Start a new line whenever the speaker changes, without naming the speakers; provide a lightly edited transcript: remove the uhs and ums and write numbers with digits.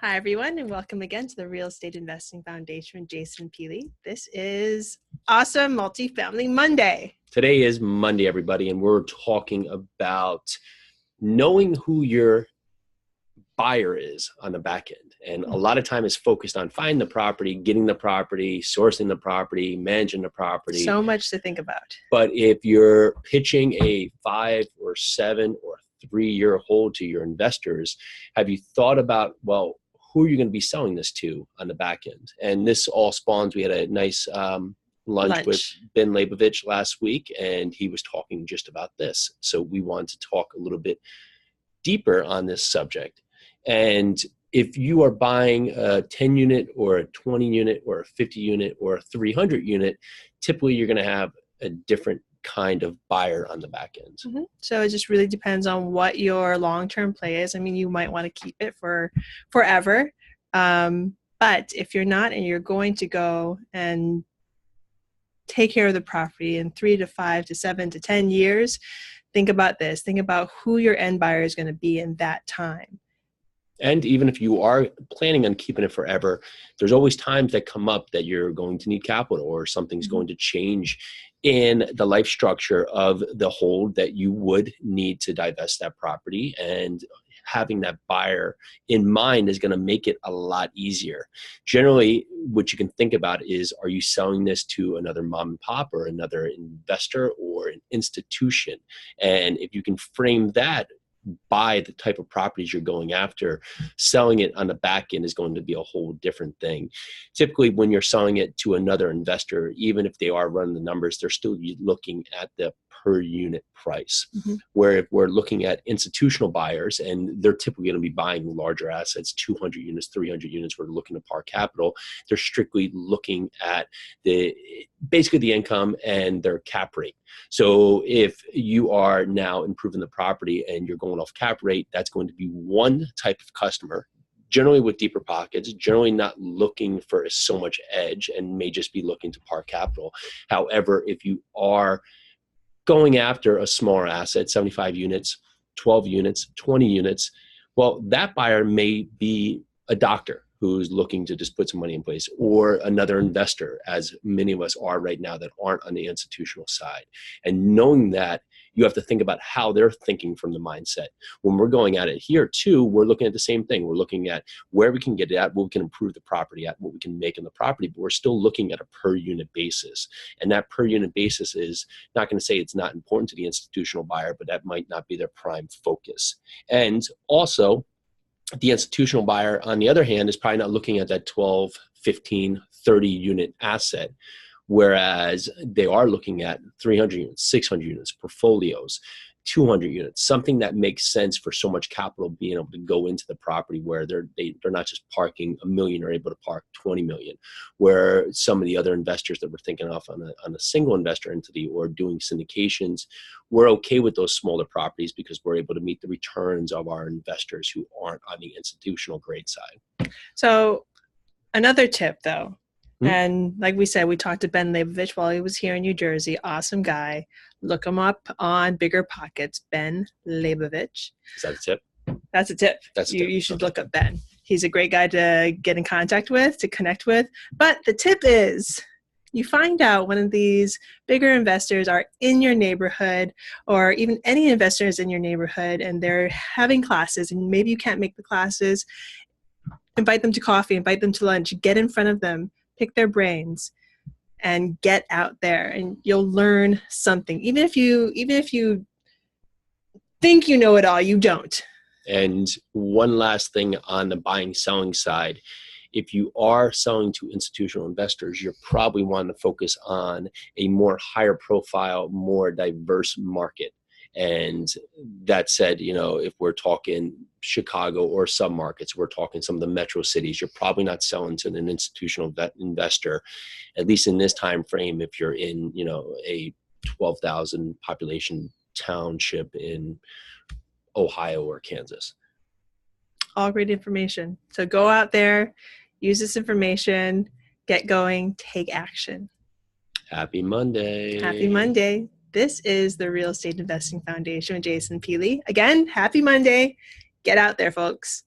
Hi, everyone, and welcome again to the Real Estate Investing Foundation with Jason Peely. This is awesome Multifamily Monday.
Today is Monday, everybody, and we're talking about knowing who your buyer is on the back end. And a lot of time is focused on finding the property, getting the property, sourcing the property, managing the property.
So much to think about.
But if you're pitching a 5 or 7 or 3-year hold to your investors, have you thought about, well, who are you going to be selling this to on the back end? And this all spawns. We had a nice lunch with Ben Leibovich last week, and he was talking just about this. So we wanted to talk a little bit deeper on this subject. And if you are buying a 10 unit or a 20 unit or a 50 unit or a 300 unit, typically you're going to have a different kind of buyer on the back end.
Mm-hmm. So it just really depends on what your long-term play is. I mean, you might want to keep it for forever. But if you're not and you're going to go and take care of the property in 3 to 5 to 7 to 10 years, think about this. Think about who your end buyer is going to be in that time.
And even if you are planning on keeping it forever, there's always times that come up that you're going to need capital or something's going to change in the life structure of the hold that you would need to divest that property. And having that buyer in mind is going to make it a lot easier. Generally, what you can think about is, are you selling this to another mom and pop or another investor or an institution? And if you can frame that by the type of properties you're going after, selling it on the back end is going to be a whole different thing. Typically, when you're selling it to another investor, even if they are running the numbers, they're still looking at the per unit price. Where if we're looking at institutional buyers, and they're typically going to be buying larger assets, 200 units, 300 units, we're looking to park capital, they're strictly looking at basically the income and their cap rate. So if you are now improving the property and you're going off cap rate, that's going to be one type of customer, generally with deeper pockets, generally not looking for so much edge and may just be looking to park capital. However, if you are going after a smaller asset, 75 units, 12 units, 20 units, well, that buyer may be a doctor who's looking to just put some money in place, or another investor, as many of us are right now that aren't on the institutional side. And knowing that, you have to think about how they're thinking from the mindset. When we're going at it here too, we're looking at the same thing. We're looking at where we can get it at, what we can improve the property at, what we can make in the property, but we're still looking at a per unit basis. And that per unit basis is not going to say it's not important to the institutional buyer, but that might not be their prime focus. And also, the institutional buyer, on the other hand, is probably not looking at that 12, 15, 30 unit asset, whereas they are looking at 300 units, 600 units, portfolios, 200 units, something that makes sense for so much capital being able to go into the property, where they're not just parking $1 million, are able to park 20 million, where some of the other investors that we're thinking of on a single investor entity or doing syndications, we're okay with those smaller properties because we're able to meet the returns of our investors who aren't on the institutional grade side.
So another tip though, and like we said, we talked to Ben Leibovich while he was here in New Jersey. Awesome guy. Look him up on Bigger Pockets, Ben Leibovich.
Is that a tip?
That's a tip. You should look up Ben. He's a great guy to get in contact with, to connect with. But the tip is, you find out one of these bigger investors are in your neighborhood, or even any investors in your neighborhood, and they're having classes, and maybe you can't make the classes. Invite them to coffee, invite them to lunch, get in front of them, pick their brains, and get out there, and you'll learn something. Even if you think you know it all, you don't.
And one last thing on the buying selling side, if you are selling to institutional investors, you're probably wanting to focus on a more higher profile, more diverse market. And that said, if we're talking Chicago or submarkets, we're talking some of the metro cities, you're probably not selling to an institutional investor, at least in this time frame, if you're in, a 12,000 population township in Ohio or Kansas.
All great information. So go out there, use this information, get going, take action.
Happy Monday.
Happy Monday. This is the Real Estate Investing Foundation with Jason Peely. Again, happy Monday. Get out there, folks.